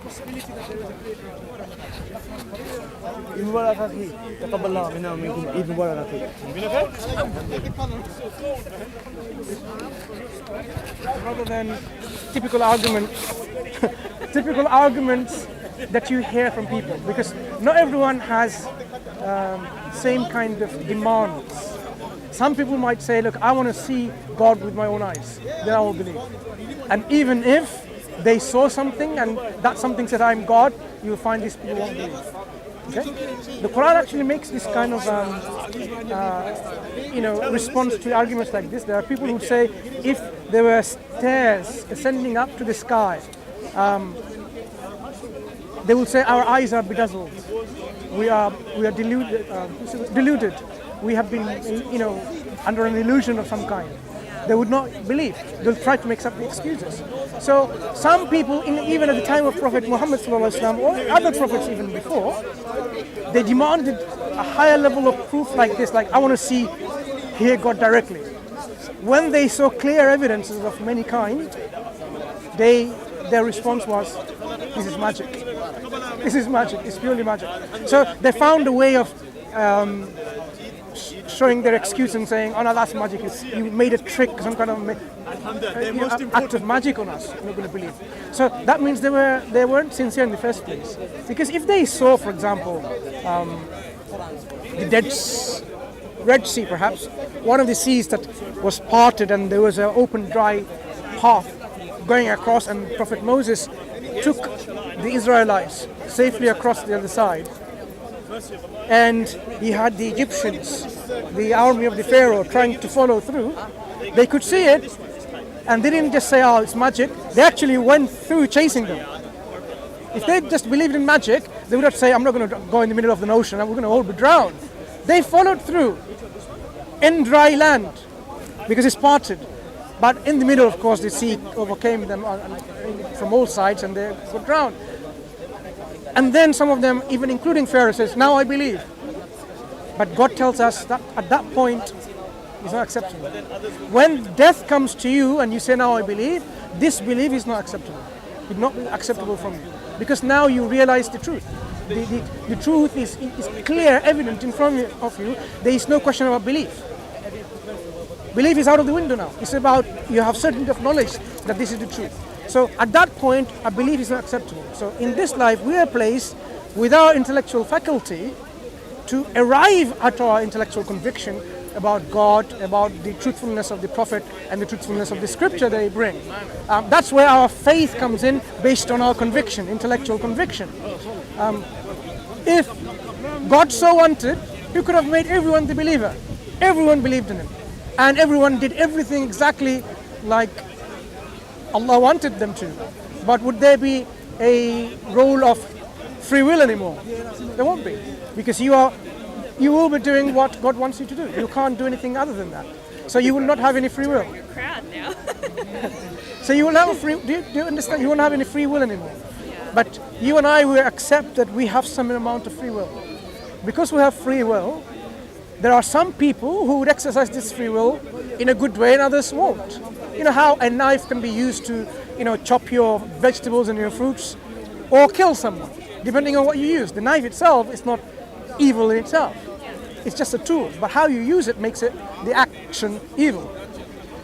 possibility that there is a creator of the Quran. Eid Mubarak akhi, taqabbalallahu minna wa minkum. Eid Mubarak akhi. Rather than typical arguments that you hear from people, because not everyone has same kind of demands. Some people might say, look, I want to see God with my own eyes, then I will believe. And even if they saw something and that something said, I'm God, you will find these people won't believe. Okay? The Quran actually makes this kind of response to arguments like this. There are people who say, if there were stairs ascending up to the sky, they will say our eyes are bedazzled. We are deluded. We have been, under an illusion of some kind. They would not believe. They'll try to make up the excuses. So some people, even at the time of Prophet Muhammad ﷺ, or other prophets even before, they demanded a higher level of proof like this, like I want to hear God directly. When they saw clear evidences of many kind, their response was, this is magic. This is magic. It's purely magic. So they found a way of showing their excuse and saying, oh no, that's magic. You made a trick, some kind of act of magic on us. We're not going to believe. So that means they weren't sincere in the first place. Because if they saw, for example, the Red Sea, perhaps, one of the seas that was parted and there was an open, dry path going across, and Prophet Moses took the Israelites safely across the other side, and he had the Egyptians, the army of the Pharaoh, trying to follow through. They could see it, and they didn't just say, oh, it's magic. They actually went through chasing them. If they just believed in magic, they would have said, I'm not going to go in the middle of the ocean, and we're going to all be drowned. They followed through in dry land because it's parted. But in the middle, of course, the sea overcame them from all sides, and they were drowned. And then some of them, even including Pharaoh, says, now I believe. But God tells us that at that point, it's not acceptable. When death comes to you and you say, now I believe, this belief is not acceptable. It's not acceptable from you. Because now you realize the truth. The truth is clear, evident in front of you. There is no question about belief. Belief is out of the window now. It's about, you have certainty of knowledge that this is the truth. So at that point, a belief is not acceptable. So in this life, we are placed with our intellectual faculty to arrive at our intellectual conviction about God, about the truthfulness of the Prophet and the truthfulness of the scripture they bring. That's where our faith comes in, based on our conviction, intellectual conviction. If God so wanted, He could have made everyone the believer. Everyone believed in Him. And everyone did everything exactly like Allah wanted them to. But would there be a role of free will anymore? There won't be. Because you will be doing what God wants you to do. You can't do anything other than that. So you will not have any free will. Your crowd now. So you will have do you understand? You won't have any free will anymore. Yeah. But you and I will accept that we have some amount of free will. Because we have free will, there are some people who would exercise this free will in a good way and others won't. You know how a knife can be used to, chop your vegetables and your fruits or kill someone, depending on what you use. The knife itself is not evil in itself. It's just a tool. But how you use it makes it, the action, evil.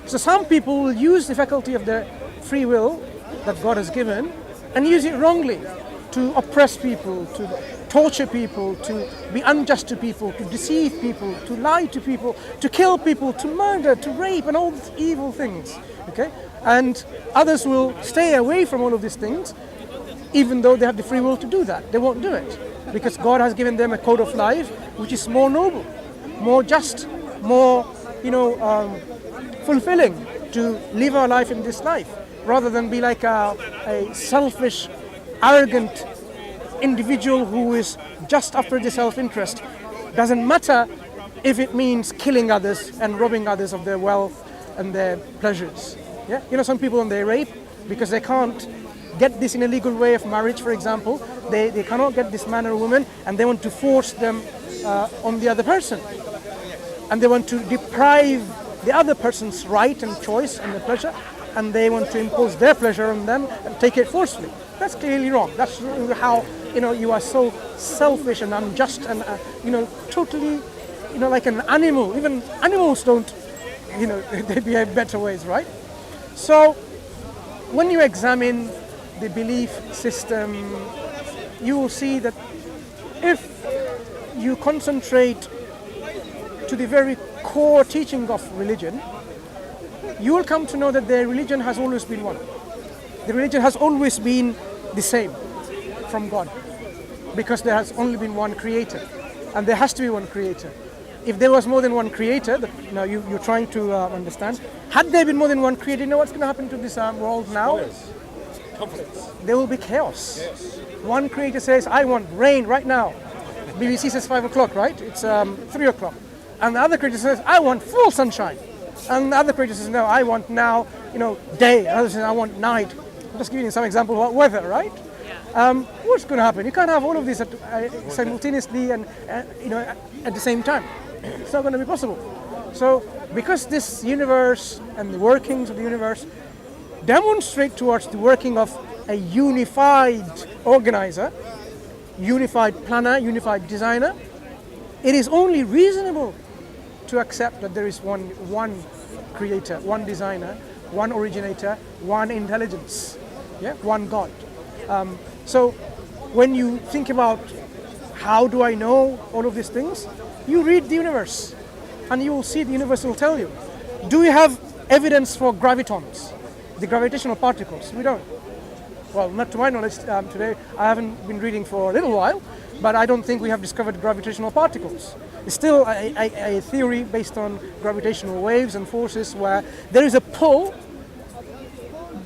So some people will use the faculty of their free will that God has given and use it wrongly to oppress people, to torture people, to be unjust to people, to deceive people, to lie to people, to kill people, to murder, to rape, and all these evil things. Okay? And others will stay away from all of these things, even though they have the free will to do that. They won't do it because God has given them a code of life which is more noble, more just, more, fulfilling to live our life in this life, rather than be like a selfish, arrogant individual who is just after the self-interest. Doesn't matter if it means killing others and robbing others of their wealth and their pleasures. Yeah, some people, when they rape, because they can't get this in a legal way of marriage, for example, they cannot get this man or woman, and they want to force them on the other person, and they want to deprive the other person's right and choice and the pleasure, and they want to impose their pleasure on them and take it forcefully. That's clearly wrong. That's how, you are so selfish and unjust and, totally, like an animal. Even animals don't, they behave better ways, right? So when you examine the belief system, you will see that if you concentrate to the very core teaching of religion, you will come to know that the religion has always been one. The religion has always been the same from God, because there has only been one creator, and there has to be one creator. If there was more than one creator, that you're trying to understand, had there been more than one creator, you know what's going to happen to this world now? Conflicts. There will be chaos. Yes. One creator says, I want rain right now. BBC says 5 o'clock, right? It's 3 o'clock. And the other creator says, I want full sunshine. And the other creator says, no, I want now, day. And others say, I want night. I'm just giving you some example about weather, right? What's going to happen? You can't have all of this simultaneously and at the same time. It's not going to be possible. So because this universe and the workings of the universe demonstrate towards the working of a unified organizer, unified planner, unified designer, it is only reasonable to accept that there is one creator, one designer, one originator, one intelligence, one God. So when you think about how do I know all of these things, you read the universe and you will see the universe will tell you. Do we have evidence for gravitons, the gravitational particles? We don't. Well, not to my knowledge today. I haven't been reading for a little while, but I don't think we have discovered gravitational particles. It's still a theory based on gravitational waves and forces where there is a pull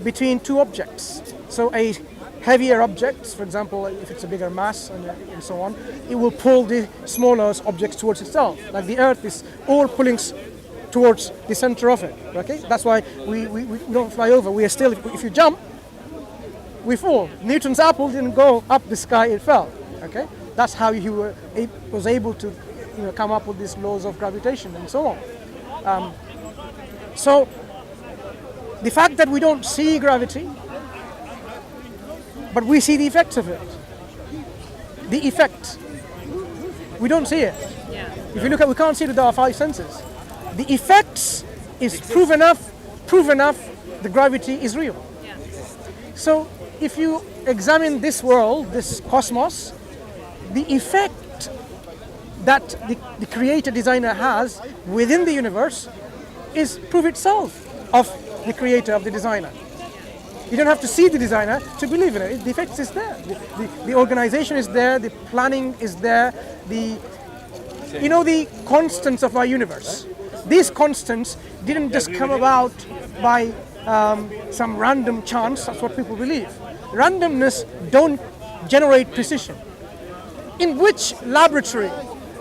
between two objects. So a heavier object, for example, if it's a bigger mass and so on, it will pull the smaller objects towards itself. Like the Earth is all pulling towards the center of it. Okay, that's why we don't fly over. We are still, if you jump, we fall. Newton's apple didn't go up the sky; it fell. Okay, that's how he was able to, come up with these laws of gravitation and so on. So the fact that we don't see gravity, but we see the effects of it. The effect, we don't see it. Yeah. If you look at, we can't see it with our five senses. The effects is proof enough. The gravity is real. Yeah. So if you examine this world, this cosmos, the effect that the creator designer has within the universe is proof itself of the creator, of the designer. You don't have to see the designer to believe in it. The effect is there. The organization is there. The planning is there. The constants of our universe. These constants didn't just come about by some random chance. That's what people believe. Randomness don't generate precision. In which laboratory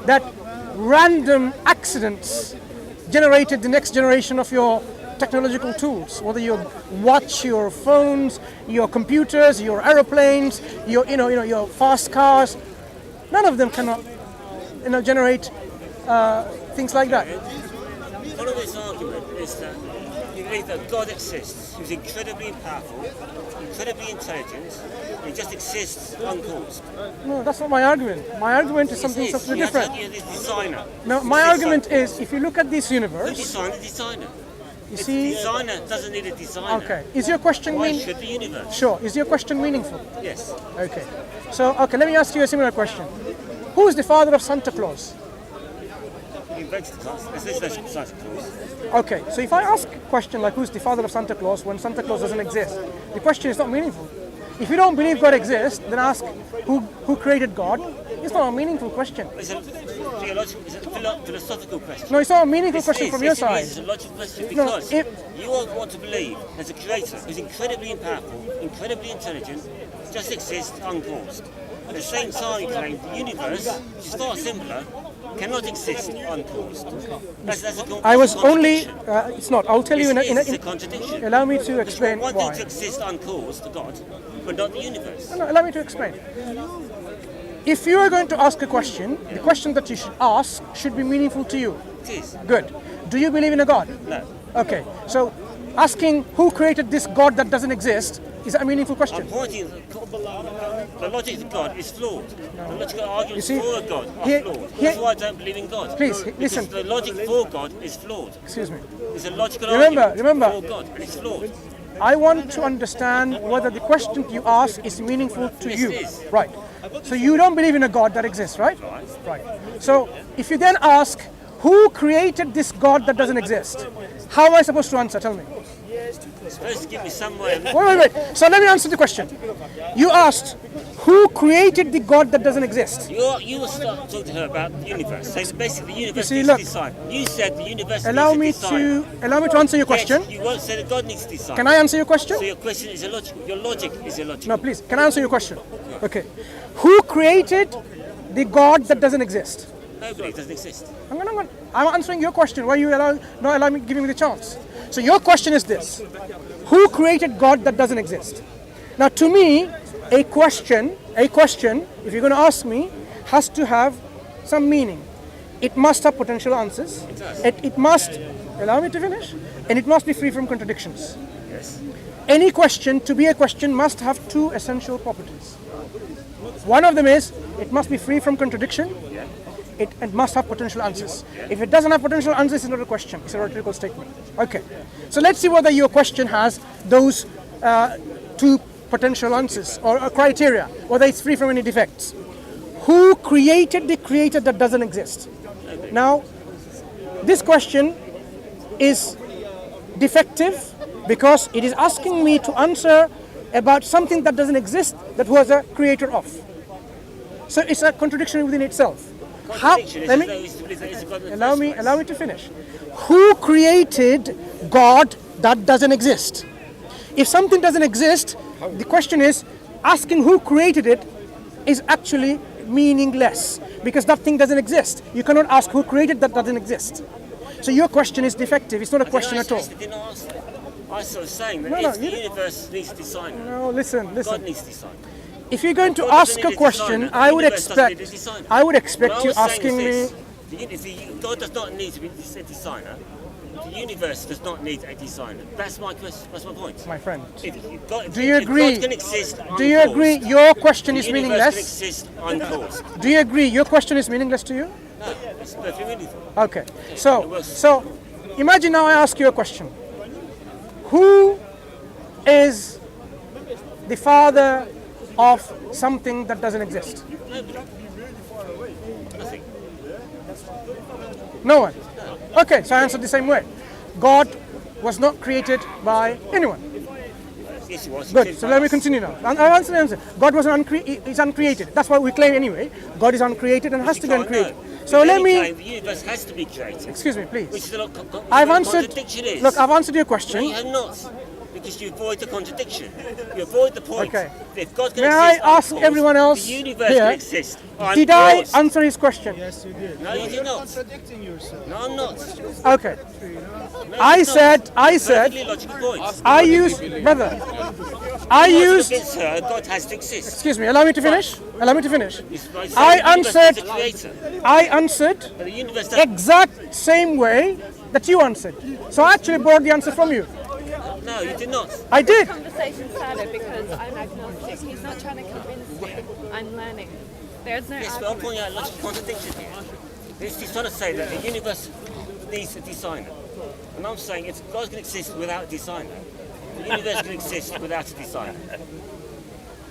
that random accidents generated the next generation of your technological tools, whether your watch, your phones, your computers, your aeroplanes, your fast cars, none of them cannot generate things like that. Part of this argument is that you believe that God exists, who's incredibly powerful, incredibly intelligent, and he just exists uncaused. No, that's not my argument. My argument is something totally different. You're the designer. No, my argument is, if you look at this Who universe, designed the designer? you The see. designer doesn't need a designer. Okay, is your question Why should the universe? Sure. Is your question meaningful? Yes. Okay. So, let me ask you a similar question. Who is the father of Santa Claus? He invented the class. There's no Santa Claus. Okay, so if I ask a question like who's the father of Santa Claus when Santa Claus doesn't exist, the question is not meaningful. If you don't believe God exists, then ask who created God. It's not a meaningful question. It's a theological, it's a philosophical question. No, it's not a meaningful This question is, from your yes, it side. is. It's a logical question No, because if- you all want to believe there's a creator who's incredibly powerful, incredibly intelligent, just exists uncaused. At the same time, you claim the universe, which is far simpler, cannot exist uncaused. That's I was only. contradiction. It's not. I'll tell you It's a contradiction. Allow me to Because explain one thing why. to exist uncaused, God, but not the universe. No, allow me to explain. If you are going to ask a question, the question that you should ask should be meaningful to you. It is. Good. Do you believe in a God? No. Okay. So asking who created this God that doesn't exist Is that a meaningful question? I'm pointing the logic of God is flawed. The logical arguments You see, for God are here- flawed. here- That's why I don't believe in God. Please, Because listen. the logic for God is flawed. Excuse me. It's a logical Remember- argument for God, and it's flawed. I want to understand whether the question you ask is meaningful to Yes, you. it is. Right. So you don't believe in a God that exists, right? Right. So if you then ask, who created this God that doesn't exist? How am I supposed to answer? Tell me. You're supposed to give me some way of... Wait. So let me answer the question. You asked, who created the God that doesn't exist? You were talking to her about the universe. So basically, the universe see, needs look. to decide. You said the universe Allow me needs to decide. to answer your question. Yet you won't say that God needs to decide. Can I answer your question? So your question is illogical. Your logic is illogical. No, please. Can I answer your question? Okay. Who created the God that doesn't exist? Nobody doesn't exist. I'm answering your question. Why are you not allowing me, giving me the chance? So your question is this: who created God that doesn't exist? Now, to me, a question, if you're going to ask me, has to have some meaning. It must have potential answers. It must allow me to finish, and it must be free from contradictions. Yes. Any question, to be a question, must have two essential properties. One of them is it must be free from contradiction. It must have potential answers. If it doesn't have potential answers, it's not a question. It's a rhetorical statement. Okay. So let's see whether your question has those two potential answers or criteria, whether it's free from any defects. Who created the creator that doesn't exist? Now, this question is defective because it is asking me to answer about something that doesn't exist that was a creator of. So it's a contradiction within itself. How? Let me allow me to finish. Who created God that doesn't exist? If something doesn't exist, the question is asking who created it is actually meaningless because that thing doesn't exist. You cannot ask who created that doesn't exist. So your question is defective. It's not a question at all. I was saying that the universe needs to decide. No, listen. God needs to decide. If you're going to ask a question, I would expect you asking me. God does not need to be a designer. The universe does not need a designer. That's my question. That's my point. My friend, Do you agree? God can exist uncaused, do you agree your question is the universe can meaningless? exist uncaused. Do you agree your question is meaningless to you? No, it's perfectly meaningful. Okay. So imagine now I ask you a question. Who is the father of something that doesn't exist? Nobody. Nothing. No one. Okay, so I answered the same way. God was not created by anyone. Yes, it was. Good. So let me continue now. I answer the answer. God was is uncreated. That's what we claim anyway. God is uncreated and has to be uncreated. So let me. The universe has to be created. Excuse me, please. Which is a I've answered. contradiction is. Look, I've answered your No, question. you have not. Because you avoid the contradiction. You avoid the point. Okay. If God can May I exist ask uncaused, everyone else the universe here, can exist did I uncaused. answer his question? Yes, you did. No, you did not. Contradicting yourself. No, I'm not. Okay. No, I you're said, Perfectly logical points. I used, brother, I used, Against her, God has to exist. excuse me, allow me to finish. Allow me to finish. It's by saying I the universe answered, is a creator, I answered but the universe doesn't. exact same way that you answered. So I actually borrowed the answer from you. No, you did not. I did. Conversation's sadder because I'm agnostic. He's not trying to convince me. I'm learning. There's no Yes, but I'm argument. pointing out a logical contradiction here. He's trying to say that the universe needs a designer. And I'm saying if God can exist without a designer, the universe can exist without a designer.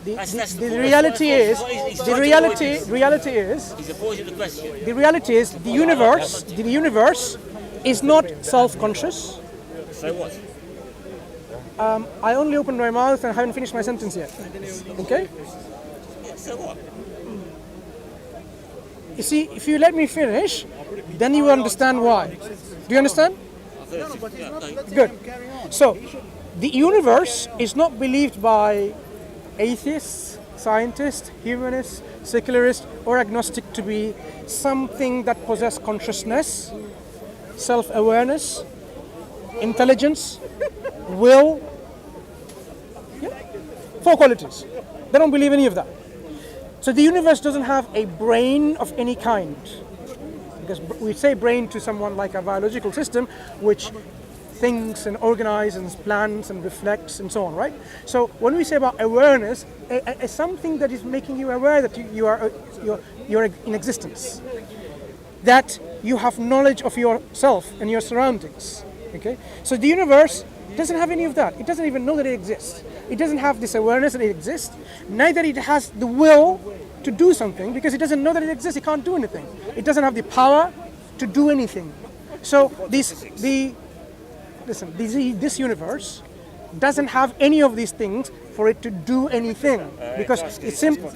That's The point. reality is, He's the trying to reality avoid this. is, He's avoiding the question. the reality is, the universe is not self-conscious. So what? I only opened my mouth and haven't finished my sentence yet. Okay? Yeah, so what? You see, if you let me finish, then you will understand why. Do you understand? Yeah, okay. Good. So, the universe is not believed by atheists, scientists, humanists, secularists, or agnostic to be something that possesses consciousness, self-awareness, intelligence, will, four qualities. They don't believe any of that. So the universe doesn't have a brain of any kind. Because we say brain to someone like a biological system, which thinks and organizes and plans and reflects and so on, right? So when we say about awareness, something that is making you aware that you're in existence, that you have knowledge of yourself and your surroundings. Okay, so the universe doesn't have any of that. It doesn't even know that it exists. It doesn't have this awareness that it exists. Neither it has the will to do something because it doesn't know that it exists. It can't do anything. It doesn't have the power to do anything. So this universe doesn't have any of these things for it to do anything because it's simple.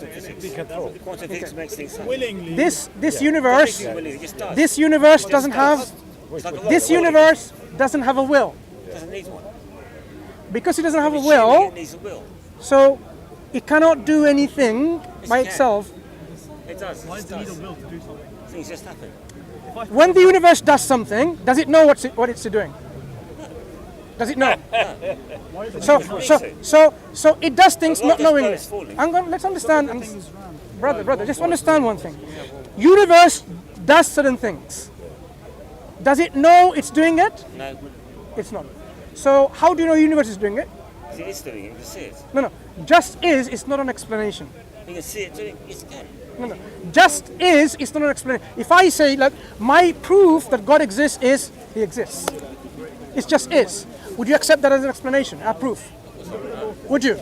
Quantum physics makes things happen. Willingly. This universe It just does. this universe doesn't have It's like a this rock. universe doesn't have a will. It doesn't need one. Because it doesn't have a Assuming will, It needs a will. so it cannot do anything by it can. itself. It does. Why It does it need a does. will to do something? Things just happen. When the universe does something, does it know what it's doing? Does it know? So it does things Well, not just knowingly. it's falling. Let's understand, brother, just understand one thing. Universe does certain things. Does it know it's doing it? No, It's not. So how do you know universe is doing it? because it is doing it. You can see it. No. Just is, it's not an explanation. You can see it doing it. Yes, it can. No. Just is, it's not an explanation. If I say, like, my proof that God exists is He exists. It just is. Would you accept that as an explanation, a proof? Would you?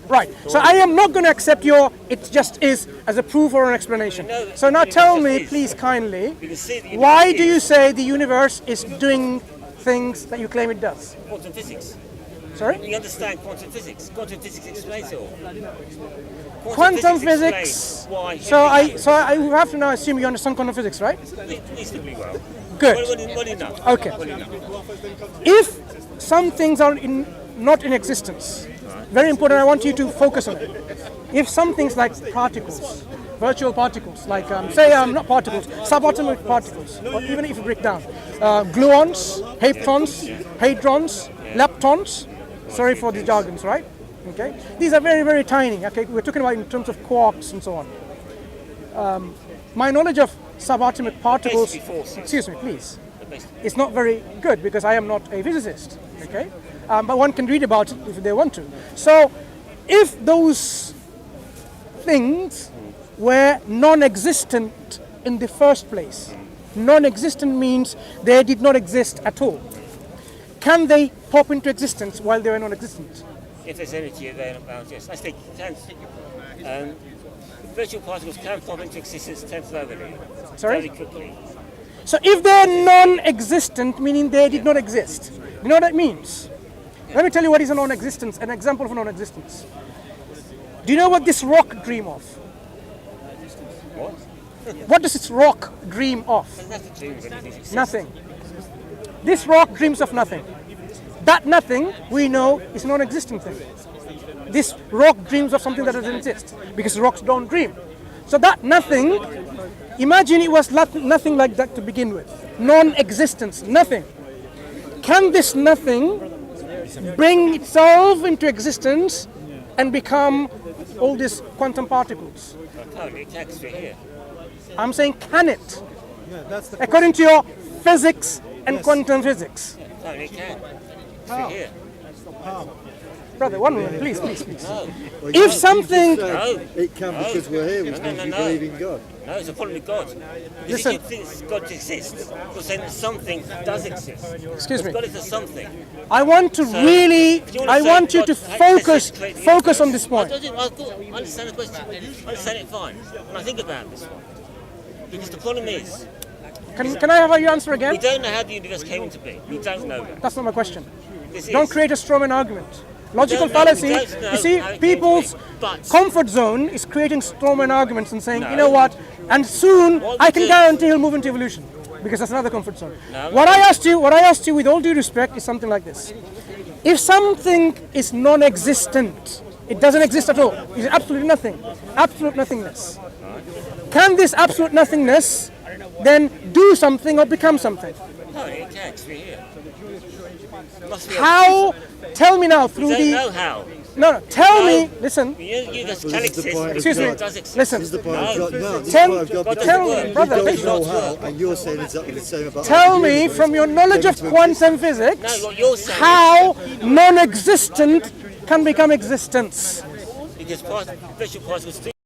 Right. So I am not going to accept your it just is as a proof or an explanation. So now tell me, please kindly, You can see the why universe do you is say the universe is doing things that you claim it does? quantum physics. Sorry? You understand quantum physics. Quantum physics explains it all. Quantum explains physics. Why So everything I have to now assume you understand quantum physics, right? happens. Reasonably well. Good. Well enough. Okay. Well enough. If some things are not in existence, very important, I want you to focus on it. If some things like particles, virtual particles, like not particles, subatomic particles, or even if you break down, gluons, hadrons, leptons, sorry for the jargons, right? Okay, these are very, very tiny. Okay, we're talking about in terms of quarks and so on. My knowledge of subatomic particles, Basically forces. excuse me, please, Basically. it's not very good because I am not a physicist, okay? But one can read about it if they want to. So if those things were non-existent in the first place, non-existent means they did not exist at all. Can they pop into existence while they were non-existent? If there's energy there about, yes. I think virtual particles can pop into existence temporarily. Sorry? Very quickly. So if they're non-existent, meaning they did not exist, you know what that means? Let me tell you what is a non-existence, an example of a non-existence. Do you know what this rock dream of? What? What does this rock dream of? Doesn't have to do with anything. Exists. Nothing. This rock dreams of nothing. That nothing, we know, is a non-existent thing. This rock dreams of something that doesn't exist, because rocks don't dream. So that nothing, imagine it was nothing like that to begin with. Non-existence, nothing. Can this nothing bring itself into existence and become all these quantum particles? Apparently, it can because we're here. I'm saying, can it? Yeah, that's the According to your physics and quantum physics. Apparently, it can. Because we're here. Brother, one moment, please. No. If something, No. It can because we're here, which No, means no, we no. believe in God. No, it's a problem with God. Because Listen. if you think God exists, you're saying that something does exist. excuse me, God is a something. I want to really, If you wanna I say want you God to exists, create the focus on universe. this point. I understand the question. I understand it fine. And I think about this one. Because the problem is, Can I have your answer we again? don't know how the universe came into being. We don't know that. That's not my question. This Don't is. create a straw man argument. Logical don't know- fallacy. we don't know You see, how it came to be, people's but- comfort zone is creating straw man arguments and saying, No. you know what? And soon What I we can do- guarantee he'll move into evolution, because that's another comfort zone. No. What I asked you, with all due respect, is something like this: if something is non-existent, it doesn't exist at all. It's absolutely nothing, absolute nothingness. Can this absolute nothingness then do something or become something? No, it can, because we're here. Must be How? Tell me now We through don't the. know how. No, tell me. Listen. You just can This is the exist. point of Excuse me. God. Does exist. Listen. This is the point of God. No, this is Tell- the point of God. God because tell doesn't me, work. brother, we listen. don't know how, and you're saying exactly the same about Tell the me, universe from your knowledge of came to quantum exist. physics, No, what you're saying how non-existent can become existence. because special particles